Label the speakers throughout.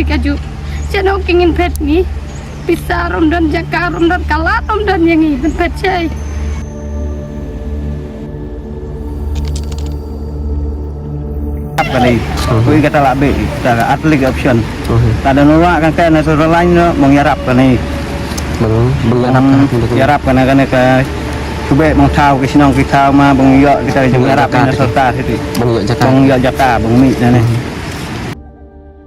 Speaker 1: kaju. Channel kingin pet ni. Bisa dan jaka dan kalat dan yang ini pet cai.
Speaker 2: Apa ni? Kui kata labe, kata atlet option. Ada nolak kan kena suruh lain mengyarap kan ni. Belum yarap kan ke coba mau tahu ke sinong kita mah bengyok kita mengyarap kan serta itu. Bengyok jaka bengmi ni.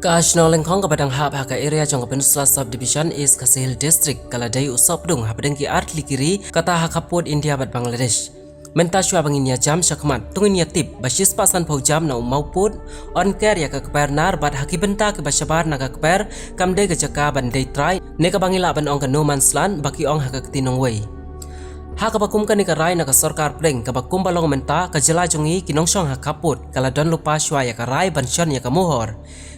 Speaker 3: Kaasno lengkong kepadang hab haka area jong peninsula subdivision East Kasihil District kaladai usop dung hapadeng ki art likiri kata hakapod India bat Bangladesh. Menta shua banginya jam syakmat tunginya tip basis pasan pau jam na maupun on care ya kepernar bat haki benta ke basyabar naga keper kamde ke jaka bandai try ne ka bangila ban ong ka no man's land baki ong haka ketinong way. Haka bakum ka ni ka rai na ka sorkar pleng ka bakum balong menta ka jela jongi kinong syong hakapod kala don lupa shua ya ka rai ban syon ya ka muhor.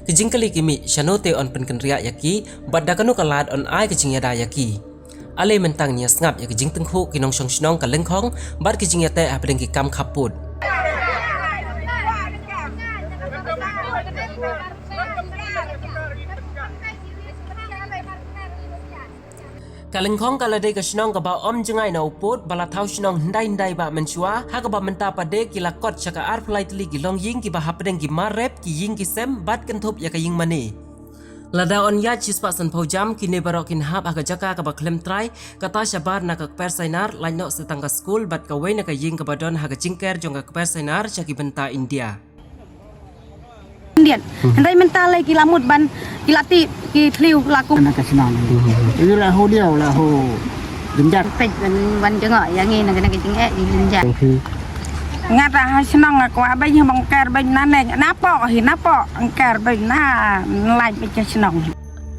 Speaker 3: Kejingkali kimi syanote on penkenria yaki bat dakanu kalad on ai kejingya da yaki. Ale mentang nya ngap ya kejing tenghu kinong syong shnong ka lengkhong bat kejingya te apdeng ki kam khapud. Kalengkhong kaladai ka shnong ka ba om jengai na uput bala thau shnong ndai ba menchua ha ka ba menta pade ki lakot chaka ar flight li ki long ying ki ba hapdeng ki marep ki ying ki sem bat kentup ya ka ying mani. Lada on ya cis pasan pau jam kini barokin hab aga jaka ka ba klem try kata syabar na ka persainar lain no setangga school bat ka we na ka ying ka badon haga cingker jong ka persainar chaki benta India.
Speaker 1: Indian. Hentai mental lagi lamut ban kilati ki thliu laku.
Speaker 2: Nak senang. Ini lahu dia lahu genjar.
Speaker 1: Pet ban jengok yang ini nak kecing di lenjak.
Speaker 4: Ngata senang aku abai yang mengker bayi nane napo engker bayi na lain macam senang.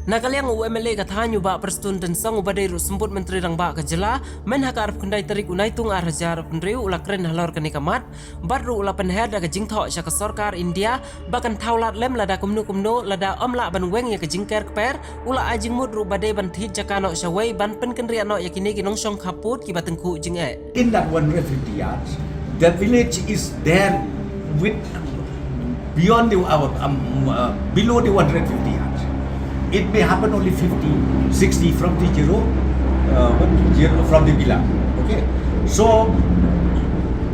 Speaker 3: Nakaliang UMLA kathanyu ba perstun dan sang ubadai ru semput menteri rang ba ka jela men haka arep kendai tarik unai tung ar hajar pendriu ula kren halor kani kamat bar ru ula penher da ka jingtho sya ka sarkar India bakan thaulat lem lada kumnu lada omla ban weng ya ka jingker kper ula ajing mud ru badai ban thit jakano sya wei ban pen kenria no ya kini kinong syong khaput ki batengku jing e.
Speaker 5: In that 150 yards, the village is there with beyond below the 150 yards. It may happen only 50, 60 from the from the villa. Okay, so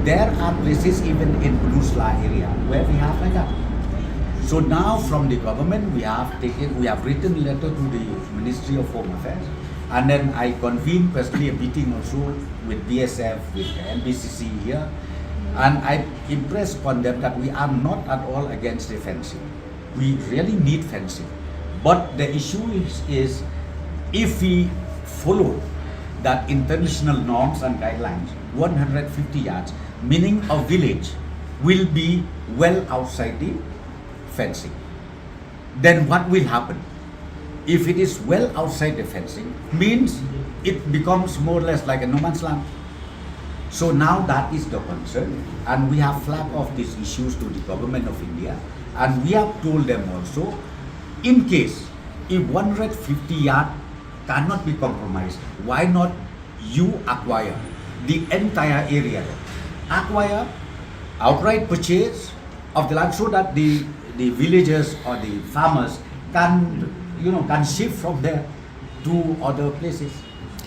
Speaker 5: there are places even in Peninsula area where we have like that. So now from the government we have written letter to the Ministry of Home Affairs, and then I convened personally a meeting also with BSF, with NBCC here, and I impressed upon them that we are not at all against the fencing. We really need fencing. But the issue is if we follow that international norms and guidelines, 150 yards, meaning a village will be well outside the fencing. Then what will happen? If it is well outside the fencing, means it becomes more or less like a no man's land. So now that is the concern, and we have flagged off these issues to the government of India, and we have told them also, in case if 150 yard cannot be compromised, why not you acquire the entire area? Acquire outright purchase of the land so that the villagers or the farmers can shift from there to other places.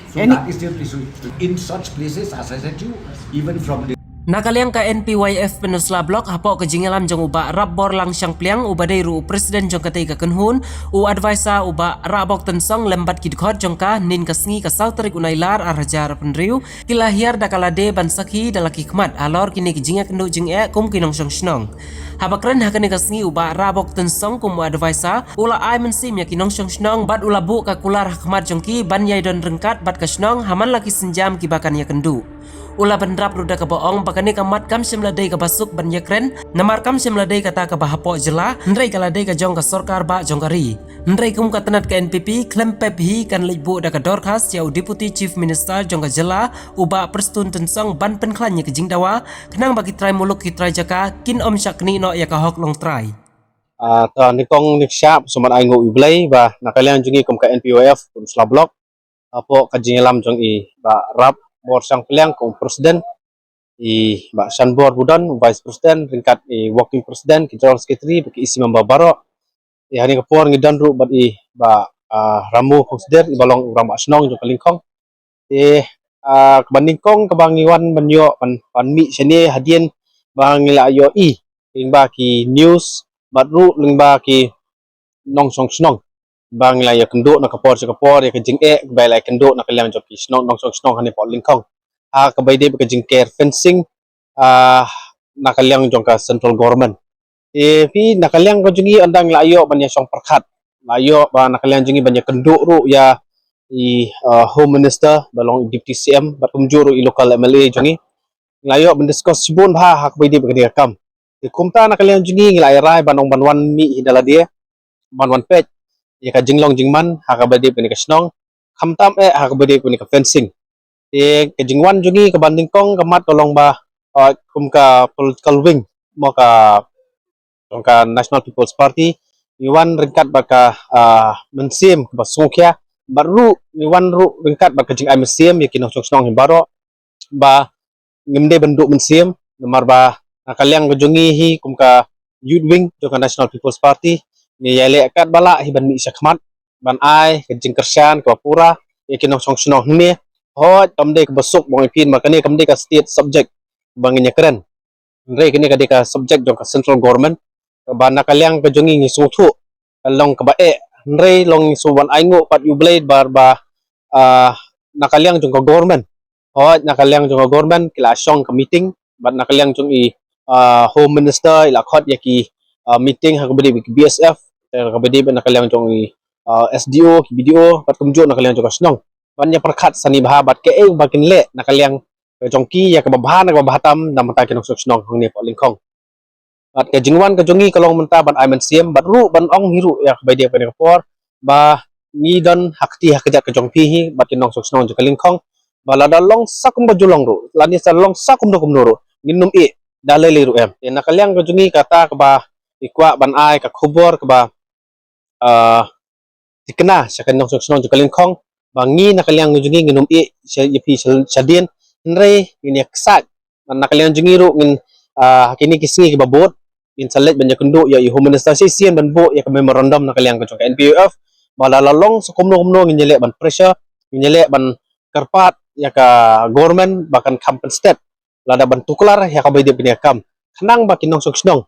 Speaker 5: So that is the issue. In such places, as I said to you, even from the
Speaker 3: Nakaliang ka NPYF Peninsula Block hapo ka jingalam jong uba rabbor lang siyang pliang ubadai ru presiden jong katay ka kenhun u advisa uba rabok tensong lembat kidkhot jong ka nin kasngi ka sautrik unailar arhajar penriu kilahiar dakalade bansakhi dalaki khmat alor kini kijinga kendu jing e kum kinong syong snong habakren hakani kasngi uba rabok tensong kum advisa ula ai mensim ya kinong syong snong bat ula bu ka kular khmat jong ki ban yai don rengkat bat ka snong haman laki senjam kibakan ya kendu ula bendrap ruda ka boong bakani kamat kam semladai ka basuk ban yakren namar kam semladai kata ka bahapo jela ndrei kaladai ka jong ka sarkar ba jongkari ndrei kum ka tanat ka NPP klem pep hi kan leibu da ka dorkas ya deputy chief minister jong ka jela uba perstun tensong ban penklanya ke jingdawa kenang bagi try muluk ki try jaka kin om syakni no ya ka hok long try
Speaker 6: ta nikong niksap sumat ai ngo iblai ba nakalian jungi kum ka NPOF Peninsula Block apo ka jingalam jong i ba rap bor sang piliang kong presiden i Mbak Sanbor Budan vice president ringkat i working president general secretary bagi isi membabaro ya ni kapor ngidan ru bat I ba ramu konsider ibalong ram asnong jong kalingkong kabandingkong kabangiwan banyo pan mi seni hadien bang ngila ayo lingba ki news batru lingba ki nong song snong bang la ya kendo na kapor ya kajing bai la kendo na kalyang joki snong nong song snong hani pot lingkong kabai de kajing care fencing na kalyang jong ka central government pi na kalyang ko jungi andang la ayo banya song perkat la ayo ba na kalyang jungi banya kendo ru ya home minister balong deputy CM bat kumjuru I local MLA jungi layo mendiskus sibun hak bidi begini kam kumta na kalian jungi ngilai rai banong banwan mi hidala dia banwan pet ya ka jinglong jingman hak bidi begini kasnong kamtam hak bidi begini ka fencing ke jingwan jungi ke banding kong kamat tolong ba kumka political wing mo ka National People's Party iwan ringkat baka mensim basungkya baru iwan ru ringkat baka jing ai mensim ya kinong snong baro ba ngemde bentuk mensim nomor ba nakaliang kejungi hi kumka youth wing joka National People's Party ni yale kat bala hi ban mi sakmat ban ai kejing kersian ke pura yakin song snong ni hot kamde ke besuk bong ipin makani kamde ka state subject banginya keren re kini kadika subject joka central government ban nakaliang kejungi ni sutu long ka bae re long suwan aingo pat you blade bar ba nakaliang joka government nakaliang jong government kila syong ke meeting bat nakaliang jong home minister ila khot yaki meeting hak bedi BSF hak bedi nakaliang jong SDO ki BDO bat kumjo nakaliang jong snong banyak perkat sani bah bat ke bakin le nakaliang jong ki ya ke babah nak babah tam nam ta kinong snong hang ni po lingkong bat ke jingwan ke jongi kalong menta ban aiman siem bat ru ban ong hiru ya bedi apa ni por ba ni dan hakti hak kejat ke jong pi hi bat kinong snong jong lingkong balada long sakum bajulong ru lani sa long sakum do kumnuru minum dalai liru nakaliang ko jungi kata ke ba ikwa ban ai ka khubor ke ba dikena sa kanong suksnon ju kalingkong bangi nakaliang jungi nginum yepi sadien nre ini ksat nakaliang jungi ru ngin hakini kisngi ke babot in salet banya kendo ya home minister session ban bo ya ke memorandum nakaliang ko NPF balala long sakum do kumno ngin ban pressure ngin ban karpat ya ka government bahkan kampung state lada bantu kelar ya ka bede bini kam kenang ba kinong suksnong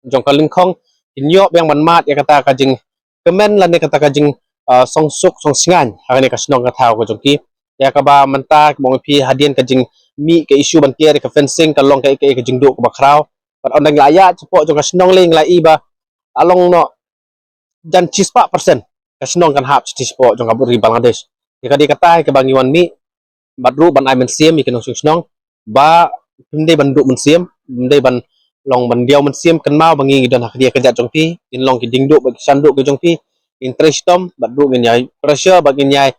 Speaker 6: jong kalingkong inyo yang manmat ya kata kajing kemen lan kata kajing songsuk songsingan hakane kasnong kata ko jongki ya ka ba menta mong pi hadien kajing mi ke isu ban kier ke fencing kalong ke kajing do ko bakrau pat ondang laya cepo jong kasnong ling lai ba along no jan 4% kasnong kan hap cepo jong kabur Bangladesh ya kata ke bangiwan mi badru ban ai mensim ikin suksnong ba hinde banduk mensim hinde ban long ban diau mensim kan mau bangi dan hak dia kerja jongpi in long ki dingduk bagi sanduk ke jongpi interest tom badru ngai pressure bagi nyai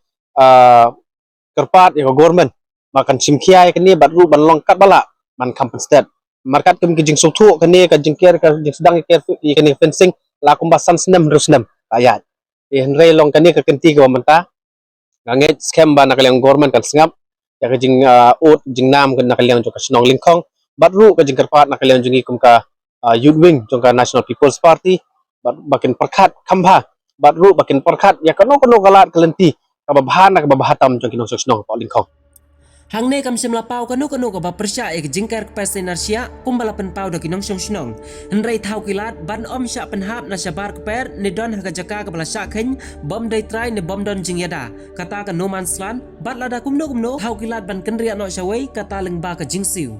Speaker 6: kerpat ya government makan simkiai kini badru ban long kat bala ban kampung state markat kem kijing sutu kini kajing care ka sedang care kini fencing lakum basan senam rusnam ayat hinde long kini ke kenti ke menta nganget scam ba nakaliang government kan sengap ya kajing jing nam kan nakaliang jong kasnong lingkong batru kajing kerpat nakaliang jungi kumka youth wing jongka National People's Party bakin perkat kambha batru bakin perkat ya kano galat kelenti kababahan kababahatam jong kinong kasnong po lingkong
Speaker 3: hang ne kam sim lapau kanu ka ba persya jingkar ke pesenarsia kumbala penpau da kinong snong nrai thau kilat ban om sya penhap na syabar ke per ne don ha jaka ke bala sya khen bom dai try ne bom don jingyada kata ka no man slan bat lada kumno thau kilat ban kendria no syawai kata lengba ka jingsiu